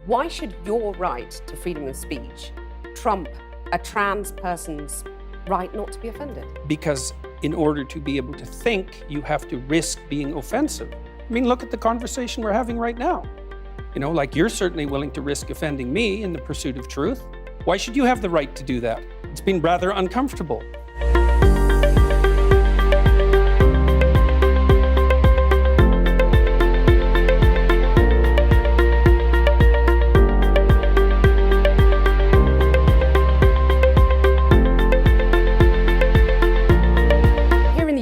Why should your right to freedom of speech trump a trans person's right not to be offended? Because in order to be able to think, you have to risk being offensive. I mean, look at the conversation we're having right now. You know, like you're certainly willing to risk offending me in the pursuit of truth. Why should you have the right to do that? It's been rather uncomfortable.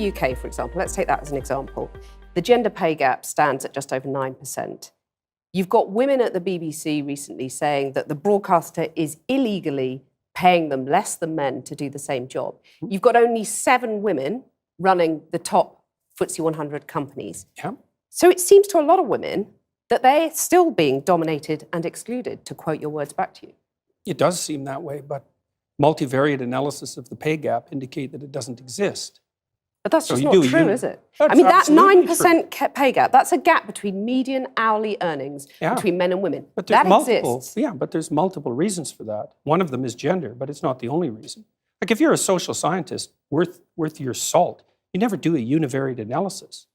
UK, for example, let's take that as an example. The gender pay gap stands at just over 9%. You've got women at the BBC recently saying that the broadcaster is illegally paying them less than men to do the same job. You've got only 7 women running the top FTSE 100 companies. Yeah. So it seems to a lot of women that they're still being dominated and excluded, to quote your words back to you. It does seem that way, but multivariate analysis of the pay gap indicate that it doesn't exist. But that's just not true, is it? That's I mean, that absolutely 9% pay gap, that's a gap between median hourly earnings between men and women. But there's that exists. Yeah, but there's multiple reasons for that. One of them is gender, but it's not the only reason. Like if you're a social scientist worth your salt, you never do a univariate analysis.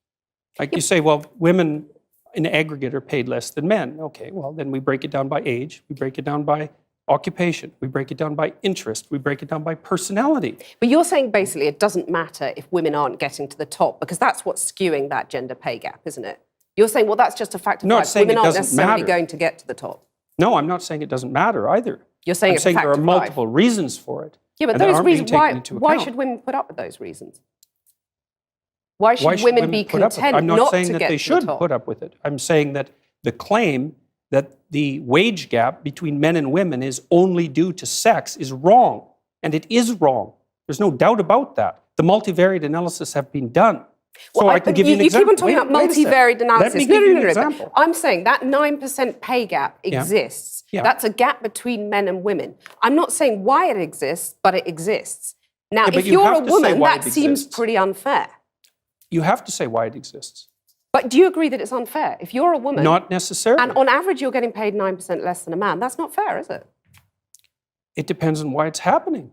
Like you say, well, women in aggregate are paid less than men. Okay, well, then we break it down by age, we break it down by occupation, we break it down by interest, we break it down by personality. But you're saying basically it doesn't matter if women aren't getting to the top, because that's what's skewing that gender pay gap, isn't it? You're saying, well, that's just a fact of life. Women aren't necessarily going to get to the top. No, I'm not saying it doesn't matter either. You're saying I'm it's a fact there are of multiple life. reasons for it. Yeah, but those reasons, why should women put up with those reasons? Why should women be content I'm not saying to that they get to the should top? put up with it. I'm saying that the claim that the wage gap between men and women is only due to sex is wrong. And it is wrong. There's no doubt about that. The multivariate analysis have been done. So I can give you an example. You keep on talking about multivariate analysis. Let me give you an example. I'm saying that 9% pay gap exists. Yeah. That's a gap between men and women. I'm not saying why it exists, but it exists. Now, if you're a woman, that seems pretty unfair. You have to say why it exists. But do you agree that it's unfair? If you're a woman... Not necessarily. And on average, you're getting paid 9% less than a man. That's not fair, is it? It depends on why it's happening.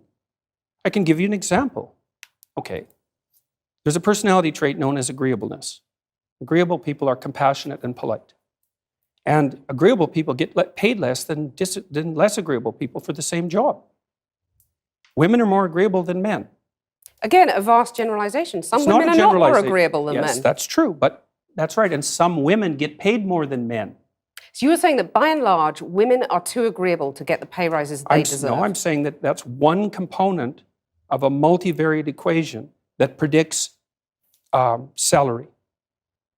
I can give you an example. Okay. There's a personality trait known as agreeableness. Agreeable people are compassionate and polite. And agreeable people get paid less than less agreeable people for the same job. Women are more agreeable than men. Again, a vast generalization. Some women are not more agreeable than men. Yes, that's true, but that's right. And some women get paid more than men. So you were saying that by and large, women are too agreeable to get the pay rises they deserve. No, I'm saying that that's one component of a multivariate equation that predicts salary.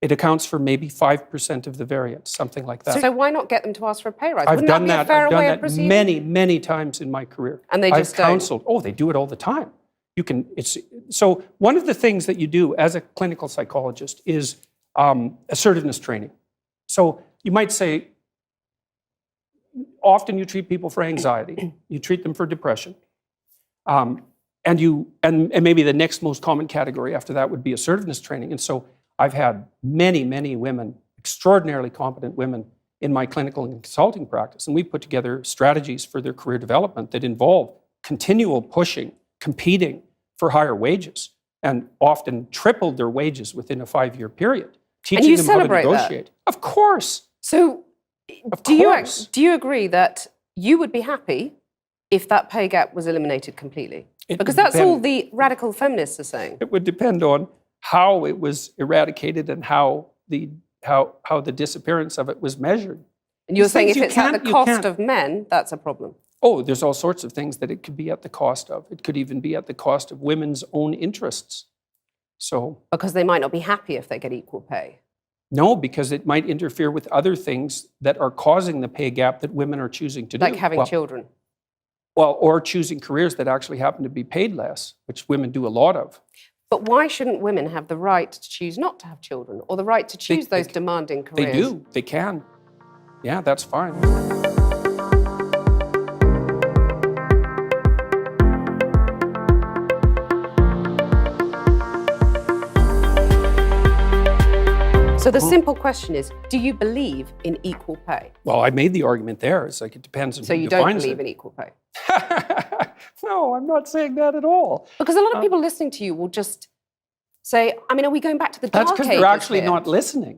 It accounts for maybe 5% of the variance, something like that. So why not get them to ask for a pay rise? I've done that be a fairer way of proceeding? many times in my career. And they just I've counseled. Oh, they do it all the time. So one of the things that you do as a clinical psychologist is assertiveness training. So you might say, often you treat people for anxiety, you treat them for depression, and maybe the next most common category after that would be assertiveness training. And so I've had many women, extraordinarily competent women in my clinical and consulting practice, and we put together strategies for their career development that involve continual pushing, competing for higher wages, and often tripled their wages within a 5-year period. Teaching them how to negotiate. Of course. So do you agree that you would be happy if that pay gap was eliminated completely? Because that's all the radical feminists are saying. It would depend on how it was eradicated and how the disappearance of it was measured. And you're saying if it's at the cost of men, that's a problem? Oh, there's all sorts of things that it could be at the cost of. It could even be at the cost of women's own interests. So, because they might not be happy if they get equal pay. No, because it might interfere with other things that are causing the pay gap that women are choosing to do. Like having children. Well, or choosing careers that actually happen to be paid less, which women do a lot of. But why shouldn't women have the right to choose not to have children, or the right to choose those demanding careers? They do. They can. Yeah, that's fine. So the simple question is, do you believe in equal pay? Well, I made the argument there. It's like it depends on So who you don't defines believe it. in equal pay? No, I'm not saying that at all. Because a lot of people listening to you will just say, I mean, are we going back to the dark That's ages because they're actually here? not listening.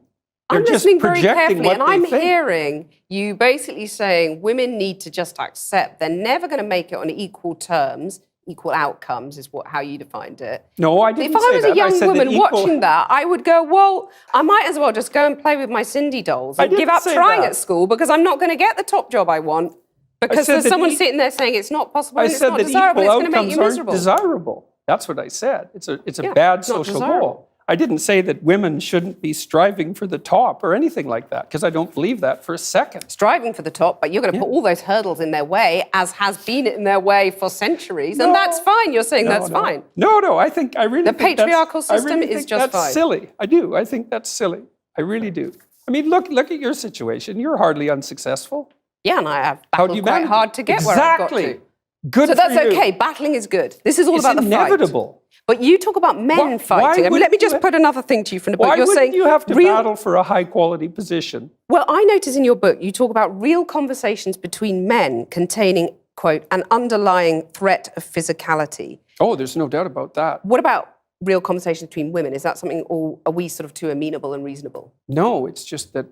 They're I'm just listening very projecting carefully, what and they I'm think. hearing you basically saying women need to just accept they're never going to make it on equal terms, equal outcomes is how you defined it. No, I didn't If say I was that. a young said that woman equal- watching that, I would go, well, I might as well just go and play with my Cindy dolls and give didn't up say trying that. at school because I'm not going to get the top job I want because said there's that someone sitting there saying it's not possible and it's not desirable, it's going to make you miserable. Desirable. That's what I said. It's a Yeah, bad not social desirable. goal. I didn't say that women shouldn't be striving for the top or anything like that, because I don't believe that for a second. Striving for the top, but you're going to put all those hurdles in their way, as has been in their way for centuries, and that's fine. You're saying that's fine. No, I really The think patriarchal system I really is think just that's fine. silly. I do. I think that's silly. I really do. I mean, look at your situation. You're hardly unsuccessful. Yeah, and I have How do battled you quite manage hard it? to get where I've got Exactly. to. Good So for that's you. okay. Battling is good. This is all It's about the fight. inevitable. But you talk about men fighting. I mean, let me just put another thing to you from the book. Why You're wouldn't saying you have to real. battle for a high-quality position? Well, I notice in your book you talk about real conversations between men containing, quote, an underlying threat of physicality. Oh, there's no doubt about that. What about real conversations between women? Is that something, or are we sort of too amenable and reasonable? No, it's just that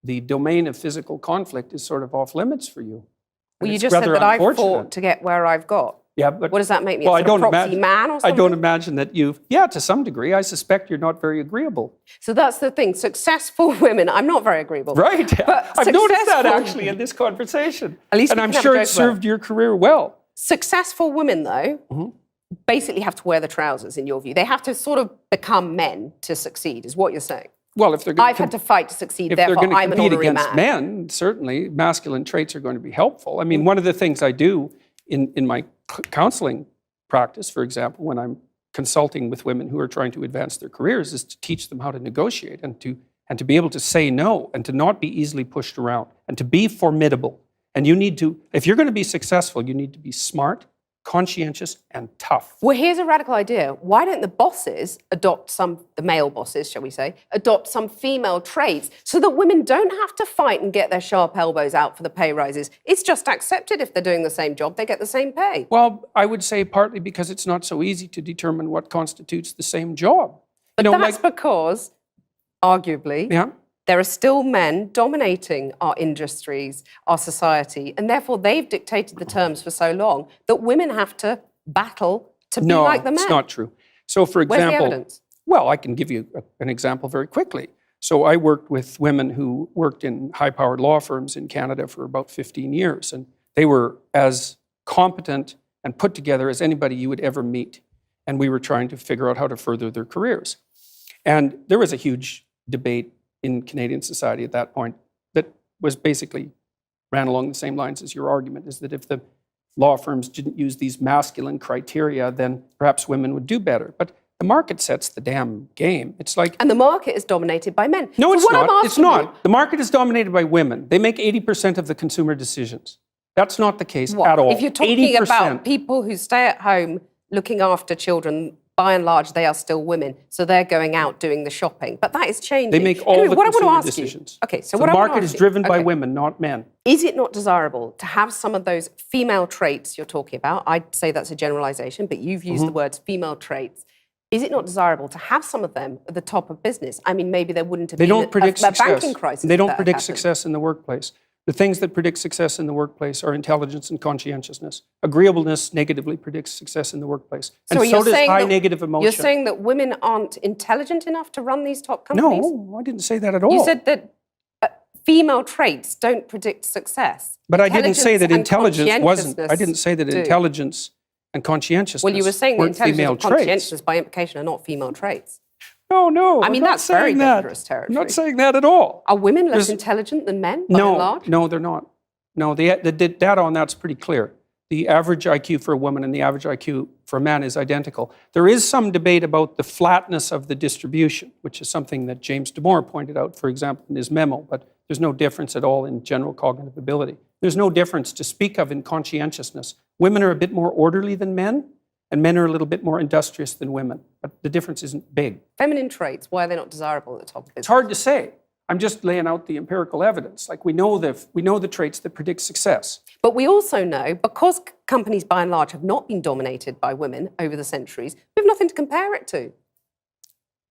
the domain of physical conflict is sort of off limits for you. And Well, you it's just said rather that I unfortunate. fought to get where I've got. Yeah, but What does that make me? well, a sort of proxy man or I something? don't imagine that you've. Yeah, to some degree, I suspect you're not very agreeable. So that's the thing. Successful women, I'm not very agreeable. Right. But I've noticed that successful- actually in this conversation. At least and we I'm can have sure a it joke about served your career well. Successful women, though, basically have to wear the trousers, in your view. They have to sort of become men to succeed, is what you're saying. Well, if they're going I've had to fight to succeed, if they're therefore going to I'm an compete honorary against man. men, certainly masculine traits are going to be helpful. I mean, one of the things I do in my counseling practice, for example, when I'm consulting with women who are trying to advance their careers, is to teach them how to negotiate and to be able to say no and to not be easily pushed around and to be formidable. And you need to, if you're going to be successful, you need to be smart, conscientious, and tough. Well, here's a radical idea. Why don't the bosses adopt the male bosses, shall we say, adopt some female traits so that women don't have to fight and get their sharp elbows out for the pay rises? It's just accepted if they're doing the same job, they get the same pay. Well, I would say partly because it's not so easy to determine what constitutes the same job. But that's because, arguably, Yeah. there are still men dominating our industries, our society, and therefore they've dictated the terms for so long that women have to battle to be like the men. No, it's not true. So, for Where's the example, evidence? well, I can give you an example very quickly. So I worked with women who worked in high-powered law firms in Canada for about 15 years, and they were as competent and put together as anybody you would ever meet. And we were trying to figure out how to further their careers. And there was a huge debate in Canadian society at that point that was basically ran along the same lines as your argument, is that if the law firms didn't use these masculine criteria, then perhaps women would do better. But the market sets the damn game. It's like... And the market is dominated by men. No, So it's what I'm not. It's asking not. you- The market is dominated by women. They make 80% of the consumer decisions. That's not the case What? at all. If you're talking 80%. about people who stay at home looking after children, by and large, they are still women. So they're going out doing the shopping. But that is changing. They make all Anyway, the what I want to consumer ask decisions. You, okay, so the what I want to market ask is you- driven by okay. women, not men. Is it not desirable to have some of those female traits you're talking about? I'd say that's a generalization, but you've used the words female traits. Is it not desirable to have some of them at the top of business? I mean, maybe there wouldn't have They been don't predict a success. banking crisis. They if don't that had predict happened. success in the workplace. The things that predict success in the workplace are intelligence and conscientiousness. Agreeableness negatively predicts success in the workplace. And So so you're does saying high that- negative emotion. You're saying that women aren't intelligent enough to run these top companies? No, I didn't say that at all. You said that female traits don't predict success. But I didn't say that Intelligence and intelligence wasn't. I conscientiousness didn't say that do. intelligence and conscientiousness Well, you were saying that weren't intelligence female and traits. conscientiousness by implication are not female traits. No. I mean, I'm not that's very saying that. dangerous territory. I'm not saying that at all. Are women less There's- intelligent than men, by and No, large? no, they're not. No, the data on that's pretty clear. The average IQ for a woman and the average IQ for a man is identical. There is some debate about the flatness of the distribution, which is something that James Damore pointed out, for example, in his memo, but there's no difference at all in general cognitive ability. There's no difference to speak of in conscientiousness. Women are a bit more orderly than men, and men are a little bit more industrious than women. But the difference isn't big. Feminine traits, why are they not desirable at the top of business? It's hard to say. I'm just laying out the empirical evidence. Like we know the traits that predict success. But we also know, because companies by and large have not been dominated by women over the centuries, we have nothing to compare it to.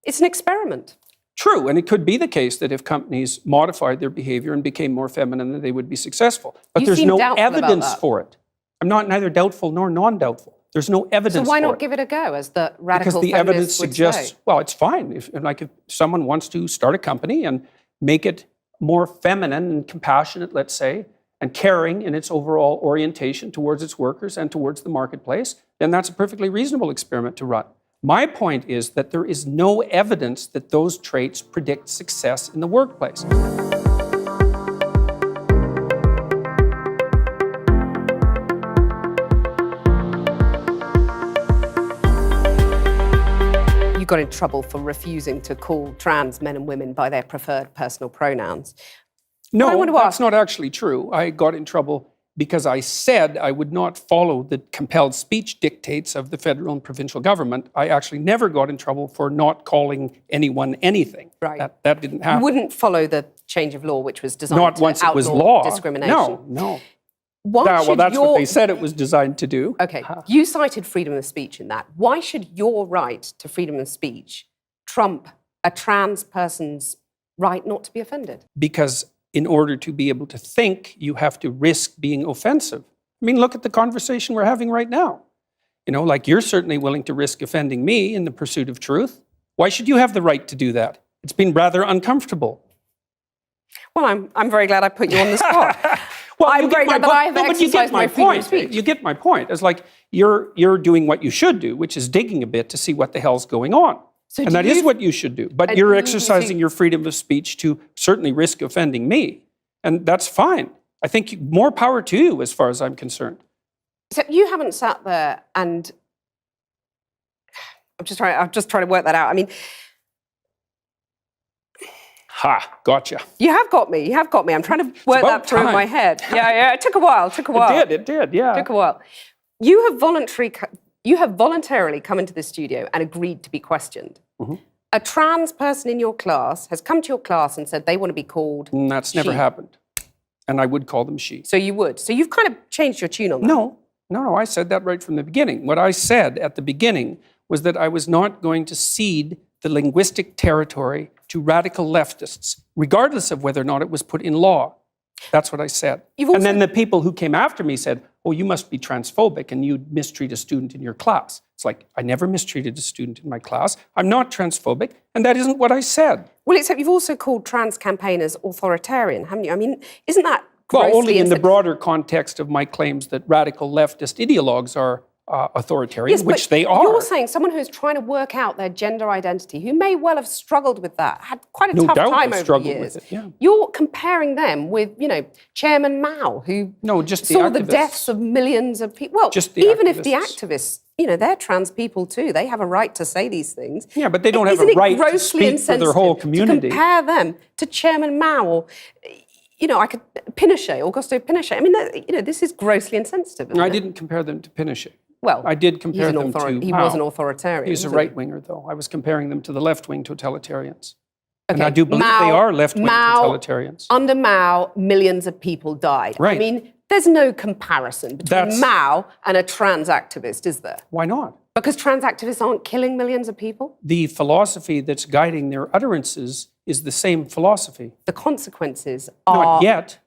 It's an experiment. True, and it could be the case that if companies modified their behavior and became more feminine, that they would be successful. But there's no evidence for it. I'm neither doubtful nor non-doubtful. There's no evidence for it. So why not give it a go, as the radical Because the evidence suggests, well, it's fine. If someone wants to start a company and make it more feminine and compassionate, let's say, and caring in its overall orientation towards its workers and towards the marketplace, then that's a perfectly reasonable experiment to run. My point is that there is no evidence that those traits predict success in the workplace. You got in trouble for refusing to call trans men and women by their preferred personal pronouns. No, that's not actually true. I got in trouble because I said I would not follow the compelled speech dictates of the federal and provincial government. I actually never got in trouble for not calling anyone anything. Right. That didn't happen. You wouldn't follow the change of law, which was designed not to once outlaw it was law. discrimination. No. Well, that's what they said it was designed to do. Okay, you cited freedom of speech in that. Why should your right to freedom of speech trump a trans person's right not to be offended? Because in order to be able to think, you have to risk being offensive. I mean, look at the conversation we're having right now. You know, like you're certainly willing to risk offending me in the pursuit of truth. Why should you have the right to do that? It's been rather uncomfortable. Well, I'm very glad I put you on the spot. Well, I'm very glad that I've exercised my freedom of speech. You get my point. It's like you're doing what you should do, which is digging a bit to see what the hell's going on. So and that is what you should do. But you're exercising your freedom of speech to certainly risk offending me. And that's fine. I think more power to you as far as I'm concerned. Except you haven't sat there and... I'm just trying to work that out. I mean... Gotcha. You have got me. I'm trying to work that through in my head. Yeah, it took a while. It did, yeah. It took a while. You have voluntarily come into the studio and agreed to be questioned. Mm-hmm. A trans person in your class has come to your class and said they want to be called That's never happened. And I would call them she. So you would. So you've kind of changed your tune on that. No, I said that right from the beginning. What I said at the beginning was that I was not going to cede the linguistic territory to radical leftists, regardless of whether or not it was put in law. That's what I said. And then the people who came after me said, oh, you must be transphobic and you mistreat a student in your class. It's like, I never mistreated a student in my class. I'm not transphobic, and that isn't what I said. Well, except you've also called trans campaigners authoritarian, haven't you? I mean, isn't that grossly... Well, only in the broader context of my claims that radical leftist ideologues are authoritarian, which they are. You're saying someone who's trying to work out their gender identity, who may well have struggled with that, had quite a tough time over the years. With it, yeah. You're comparing them with, Chairman Mao, who saw the deaths of millions of people. Well, even if the activists, they're trans people too. They have a right to say these things. Yeah, but they don't have a right to speak for their whole community. To compare them to Chairman Mao or... Augusto Pinochet. I mean, this is grossly insensitive. I didn't compare them to Pinochet. Well, I did compare them to He was an authoritarian. He's a right-winger, though. I was comparing them to the left-wing totalitarians. Okay. And I do believe they are left-wing totalitarians. Under Mao, millions of people died. Right. I mean, there's no comparison between Mao and a trans activist, is there? Why not? Because trans activists aren't killing millions of people? The philosophy that's guiding their utterances is the same philosophy. The consequences are... Not yet.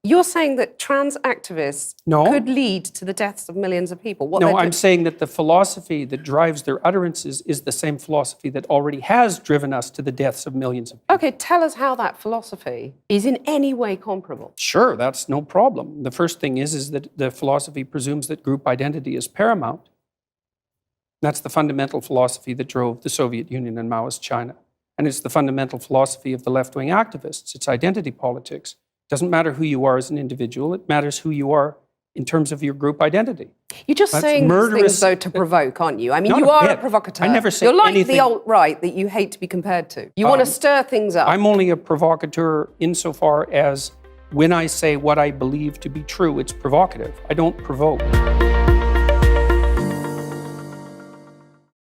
You're saying that trans activists could lead to the deaths of millions of people? I'm saying that the philosophy that drives their utterances is the same philosophy that already has driven us to the deaths of millions of people. Okay, tell us how that philosophy is in any way comparable. Sure, that's no problem. The first thing is that the philosophy presumes that group identity is paramount. That's the fundamental philosophy that drove the Soviet Union and Maoist China. And it's the fundamental philosophy of the left-wing activists. It's identity politics. It doesn't matter who you are as an individual. It matters who you are in terms of your group identity. You're just saying these things, though, to provoke, aren't you? I mean, you are a provocateur. I never say You're like anything. the alt-right that you hate to be compared to. You want to stir things up. I'm only a provocateur insofar as when I say what I believe to be true, it's provocative. I don't provoke.